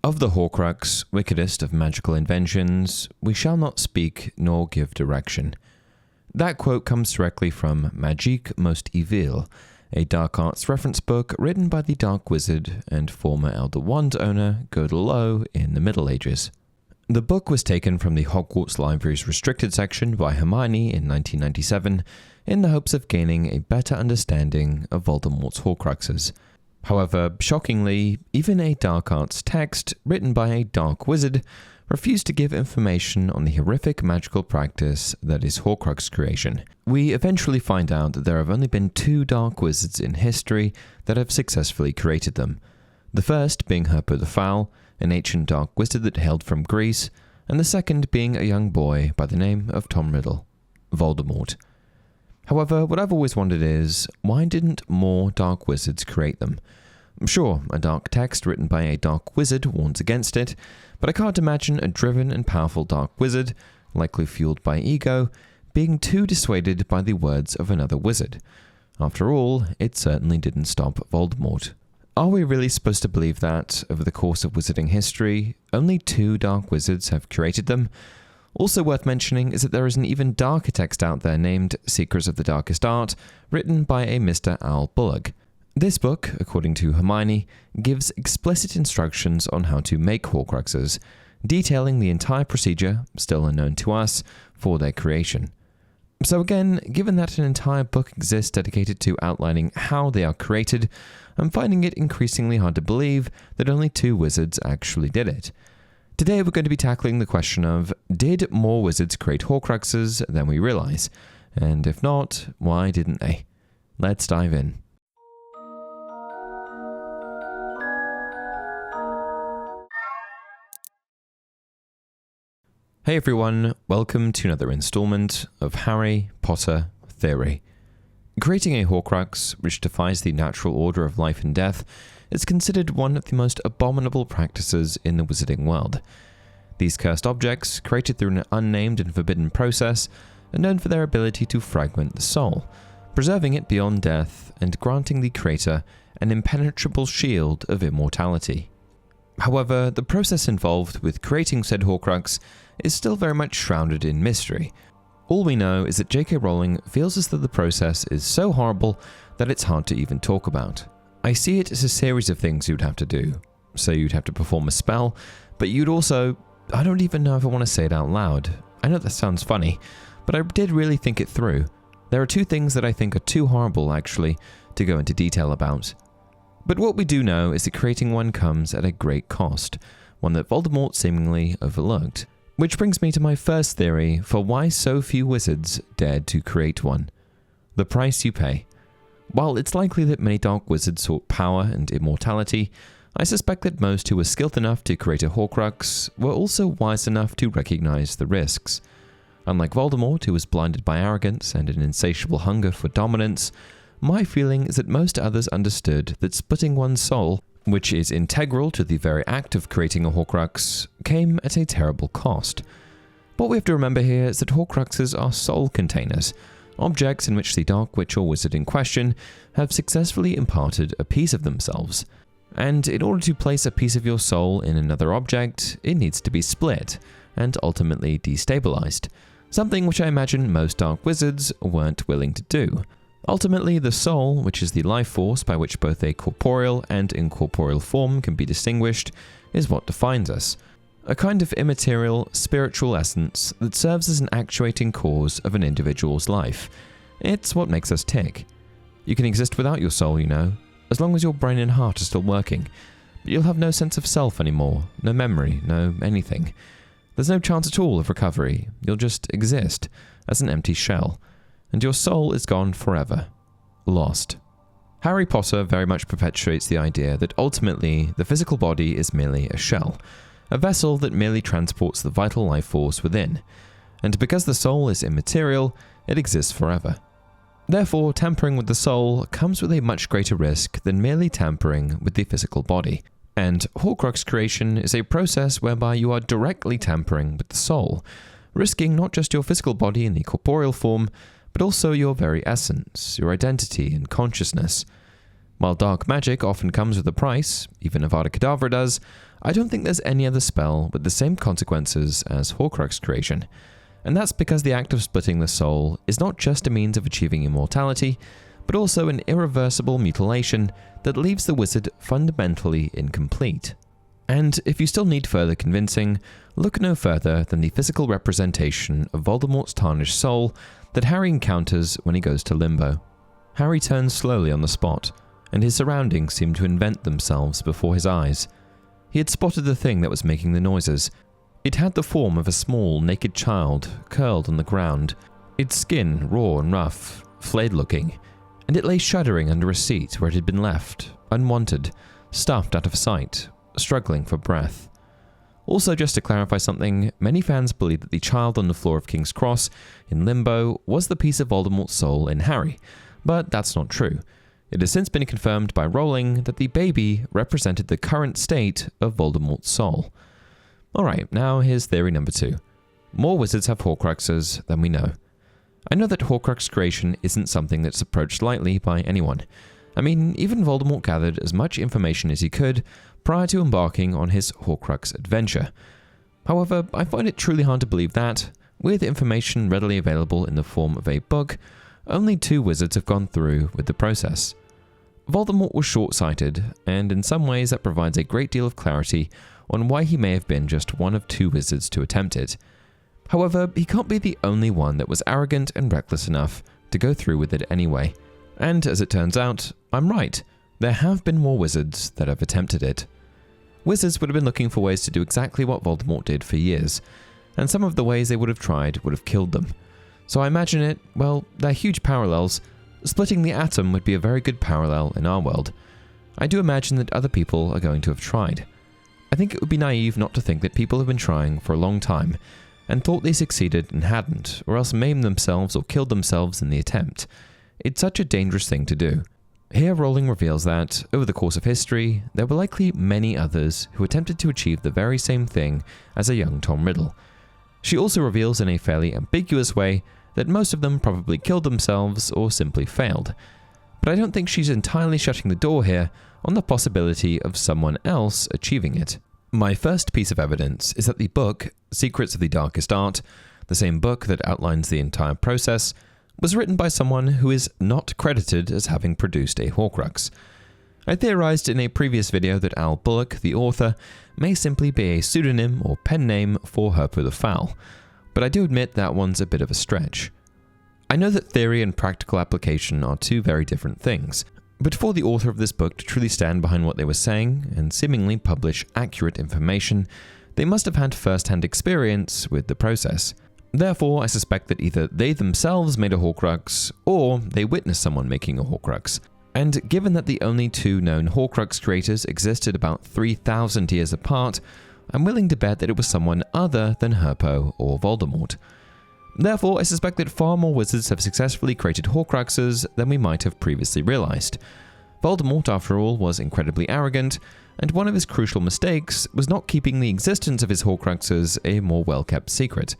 Of the Horcrux, wickedest of magical inventions, we shall not speak nor give direction. That quote comes directly from Magique Most Evil, a dark arts reference book written by the Dark Wizard and former Elder Wand owner Godelot in the Middle Ages. The book was taken from the Hogwarts Library's restricted section by Hermione in 1997 in the hopes of gaining a better understanding of Voldemort's Horcruxes. However, shockingly, even a dark arts text written by a dark wizard refused to give information on the horrific magical practice that is Horcrux creation. We eventually find out that there have only been 2 dark wizards in history that have successfully created them. The first being Herpo the Foul, an ancient dark wizard that hailed from Greece, and the second being a young boy by the name of Tom Riddle, Voldemort. However, what I've always wondered is, why didn't more dark wizards create them? Sure, a dark text written by a dark wizard warns against it, but I can't imagine a driven and powerful dark wizard, likely fueled by ego, being too dissuaded by the words of another wizard. After all, it certainly didn't stop Voldemort. Are we really supposed to believe that, over the course of wizarding history, only 2 dark wizards have created them? Also worth mentioning is that there is an even darker text out there named Secrets of the Darkest Art, written by a Mr. Al Bullock. This book, according to Hermione, gives explicit instructions on how to make Horcruxes, detailing the entire procedure, still unknown to us, for their creation. So again, given that an entire book exists dedicated to outlining how they are created, I'm finding it increasingly hard to believe that only 2 wizards actually did it. Today we're going to be tackling the question of, did more wizards create Horcruxes than we realize? And if not, why didn't they? Let's dive in. Hey everyone, welcome to another installment of Harry Potter Theory. Creating a Horcrux, which defies the natural order of life and death, is considered one of the most abominable practices in the wizarding world. These cursed objects, created through an unnamed and forbidden process, are known for their ability to fragment the soul, preserving it beyond death and granting the creator an impenetrable shield of immortality. However, the process involved with creating said Horcrux is still very much shrouded in mystery. All we know is that J.K. Rowling feels as though the process is so horrible that it's hard to even talk about. I see it as a series of things you'd have to do. So you'd have to perform a spell, but you'd also... I don't even know if I want to say it out loud. I know that sounds funny, but I did really think it through. There are 2 things that I think are too horrible, actually, to go into detail about. But what we do know is that creating one comes at a great cost, one that Voldemort seemingly overlooked. Which brings me to my first theory for why so few wizards dared to create one. The price you pay. While it's likely that many dark wizards sought power and immortality, I suspect that most who were skilled enough to create a Horcrux were also wise enough to recognize the risks. Unlike Voldemort, who was blinded by arrogance and an insatiable hunger for dominance, my feeling is that most others understood that splitting one's soul, which is integral to the very act of creating a Horcrux, came at a terrible cost. What we have to remember here is that Horcruxes are soul containers, objects in which the Dark Witch or Wizard in question have successfully imparted a piece of themselves. And in order to place a piece of your soul in another object, it needs to be split, and ultimately destabilized, something which I imagine most Dark Wizards weren't willing to do. Ultimately, the soul, which is the life force by which both a corporeal and incorporeal form can be distinguished, is what defines us. A kind of immaterial, spiritual essence that serves as an actuating cause of an individual's life. It's what makes us tick. You can exist without your soul, you know, as long as your brain and heart are still working. But you'll have no sense of self anymore, no memory, no anything. There's no chance at all of recovery. You'll just exist as an empty shell. And your soul is gone forever. Lost. Harry Potter very much perpetuates the idea that ultimately the physical body is merely a shell, a vessel that merely transports the vital life force within, and because the soul is immaterial, it exists forever. Therefore, tampering with the soul comes with a much greater risk than merely tampering with the physical body, and Horcrux creation is a process whereby you are directly tampering with the soul, risking not just your physical body in the corporeal form, but also your very essence, your identity and consciousness. While dark magic often comes with a price, even Avada Kedavra does, I don't think there's any other spell with the same consequences as Horcrux creation. And that's because the act of splitting the soul is not just a means of achieving immortality, but also an irreversible mutilation that leaves the wizard fundamentally incomplete. And if you still need further convincing, look no further than the physical representation of Voldemort's tarnished soul that Harry encounters when he goes to Limbo. Harry turns slowly on the spot, and his surroundings seem to invent themselves before his eyes. He had spotted the thing that was making the noises. It had the form of a small, naked child, curled on the ground, its skin raw and rough, flayed-looking, and it lay shuddering under a seat where it had been left, unwanted, stuffed out of sight, struggling for breath. Also, just to clarify something, many fans believe that the child on the floor of King's Cross in Limbo was the piece of Voldemort's soul in Harry, but that's not true. It has since been confirmed by Rowling that the baby represented the current state of Voldemort's soul. Alright, now here's theory number 2. More wizards have Horcruxes than we know. I know that Horcrux creation isn't something that's approached lightly by anyone. I mean, even Voldemort gathered as much information as he could prior to embarking on his Horcrux adventure. However, I find it truly hard to believe that, with information readily available in the form of a book, only 2 wizards have gone through with the process. Voldemort was short-sighted, and in some ways that provides a great deal of clarity on why he may have been just one of 2 wizards to attempt it. However, he can't be the only one that was arrogant and reckless enough to go through with it anyway. And as it turns out, I'm right. There have been more wizards that have attempted it. Wizards would have been looking for ways to do exactly what Voldemort did for years, and some of the ways they would have tried would have killed them. So I imagine it, well, they're huge parallels. Splitting the atom would be a very good parallel in our world. I do imagine that other people are going to have tried. I think it would be naive not to think that people have been trying for a long time, and thought they succeeded and hadn't, or else maimed themselves or killed themselves in the attempt. It's such a dangerous thing to do. Here Rowling reveals that, over the course of history, there were likely many others who attempted to achieve the very same thing as a young Tom Riddle. She also reveals in a fairly ambiguous way that most of them probably killed themselves or simply failed. But I don't think she's entirely shutting the door here on the possibility of someone else achieving it. My first piece of evidence is that the book, Secrets of the Darkest Art, the same book that outlines the entire process, was written by someone who is not credited as having produced a Horcrux. I theorized in a previous video that Al Bullock, the author, may simply be a pseudonym or pen name for Herpo the Foul, but I do admit that one's a bit of a stretch. I know that theory and practical application are 2 very different things, but for the author of this book to truly stand behind what they were saying and seemingly publish accurate information, they must have had first-hand experience with the process. Therefore, I suspect that either they themselves made a Horcrux, or they witnessed someone making a Horcrux. And given that the only 2 known Horcrux creators existed about 3,000 years apart, I'm willing to bet that it was someone other than Herpo or Voldemort. Therefore, I suspect that far more wizards have successfully created Horcruxes than we might have previously realized. Voldemort, after all, was incredibly arrogant, and one of his crucial mistakes was not keeping the existence of his Horcruxes a more well-kept secret.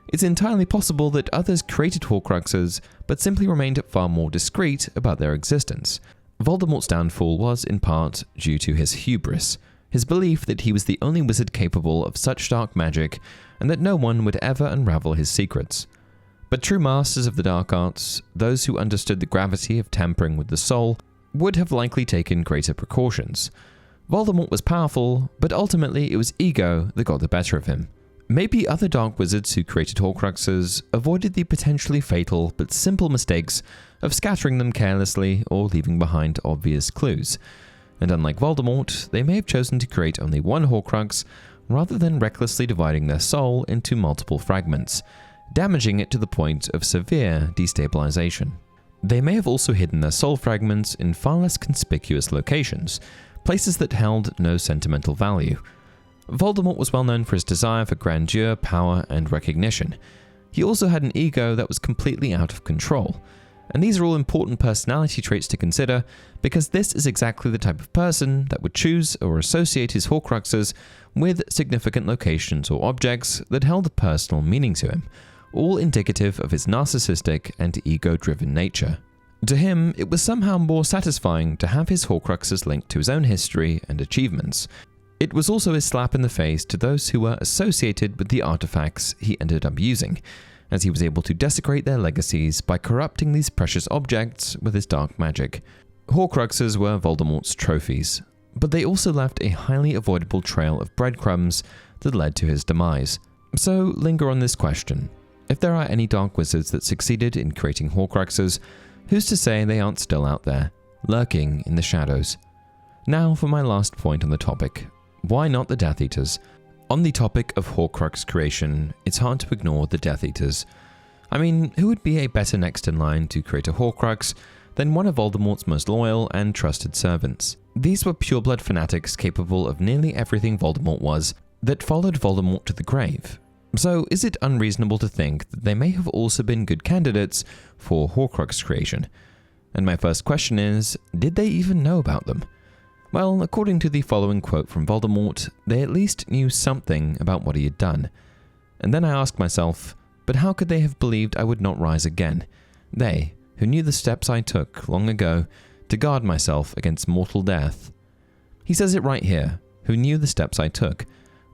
It's entirely possible that others created Horcruxes, but simply remained far more discreet about their existence. Voldemort's downfall was, in part, due to his hubris, his belief that he was the only wizard capable of such dark magic, and that no one would ever unravel his secrets. But true masters of the dark arts, those who understood the gravity of tampering with the soul, would have likely taken greater precautions. Voldemort was powerful, but ultimately it was ego that got the better of him. Maybe other dark wizards who created Horcruxes avoided the potentially fatal but simple mistakes of scattering them carelessly or leaving behind obvious clues. And unlike Voldemort, they may have chosen to create only one Horcrux rather than recklessly dividing their soul into multiple fragments, damaging it to the point of severe destabilization. They may have also hidden their soul fragments in far less conspicuous locations, places that held no sentimental value. Voldemort was well known for his desire for grandeur, power, and recognition. He also had an ego that was completely out of control. And these are all important personality traits to consider, because this is exactly the type of person that would choose or associate his Horcruxes with significant locations or objects that held personal meaning to him, all indicative of his narcissistic and ego-driven nature. To him, it was somehow more satisfying to have his Horcruxes linked to his own history and achievements. It was also a slap in the face to those who were associated with the artifacts he ended up using, as he was able to desecrate their legacies by corrupting these precious objects with his dark magic. Horcruxes were Voldemort's trophies, but they also left a highly avoidable trail of breadcrumbs that led to his demise. So linger on this question. If there are any dark wizards that succeeded in creating Horcruxes, who's to say they aren't still out there, lurking in the shadows? Now for my last point on the topic. Why not the Death Eaters? On the topic of Horcrux creation, it's hard to ignore the Death Eaters. I mean, who would be a better next in line to create a Horcrux than one of Voldemort's most loyal and trusted servants? These were pureblood fanatics capable of nearly everything Voldemort was, that followed Voldemort to the grave. So is it unreasonable to think that they may have also been good candidates for Horcrux creation? And my first question is, did they even know about them? Well, according to the following quote from Voldemort, they at least knew something about what he had done. And then I ask myself, but how could they have believed I would not rise again? They, who knew the steps I took long ago to guard myself against mortal death. He says it right here, who knew the steps I took.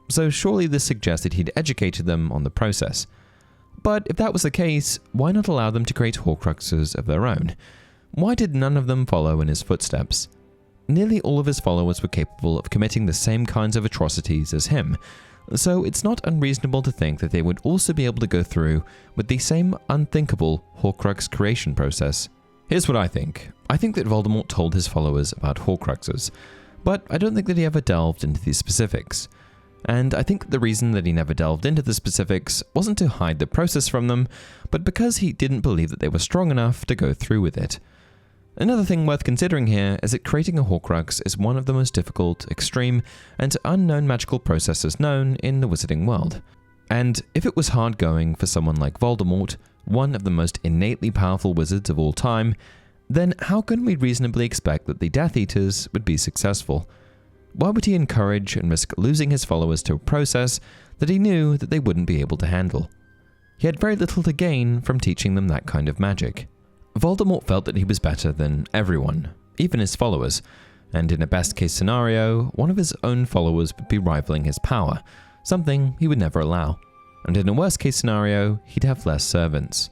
So surely this suggested he'd educated them on the process. But if that was the case, why not allow them to create Horcruxes of their own? Why did none of them follow in his footsteps? Nearly all of his followers were capable of committing the same kinds of atrocities as him, so it's not unreasonable to think that they would also be able to go through with the same unthinkable Horcrux creation process. Here's what I think. I think that Voldemort told his followers about Horcruxes, but I don't think that he ever delved into the specifics. And I think that the reason that he never delved into the specifics wasn't to hide the process from them, but because he didn't believe that they were strong enough to go through with it. Another thing worth considering here is that creating a Horcrux is one of the most difficult, extreme, and unknown magical processes known in the wizarding world. And if it was hard going for someone like Voldemort, one of the most innately powerful wizards of all time, then how can we reasonably expect that the Death Eaters would be successful? Why would he encourage and risk losing his followers to a process that he knew that they wouldn't be able to handle? He had very little to gain from teaching them that kind of magic. Voldemort felt that he was better than everyone, even his followers, and in a best-case scenario, one of his own followers would be rivaling his power, something he would never allow. And in a worst-case scenario, he'd have less servants.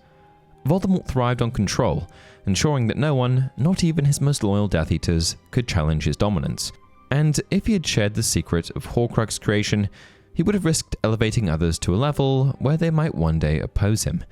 Voldemort thrived on control, ensuring that no one, not even his most loyal Death Eaters, could challenge his dominance. And if he had shared the secret of Horcrux creation, he would have risked elevating others to a level where they might one day oppose him.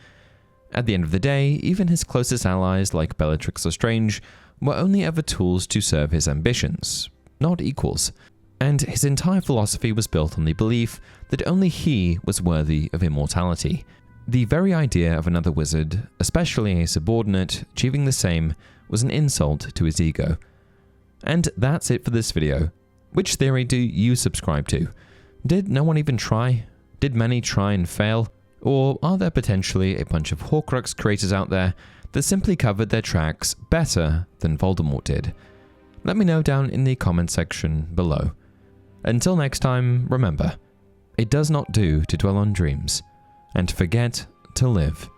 At the end of the day, even his closest allies like Bellatrix Lestrange were only ever tools to serve his ambitions, not equals. And his entire philosophy was built on the belief that only he was worthy of immortality. The very idea of another wizard, especially a subordinate, achieving the same was an insult to his ego. And that's it for this video. Which theory do you subscribe to? Did no one even try? Did many try and fail? Or are there potentially a bunch of Horcrux creators out there that simply covered their tracks better than Voldemort did? Let me know down in the comment section below. Until next time, remember, it does not do to dwell on dreams and to forget to live.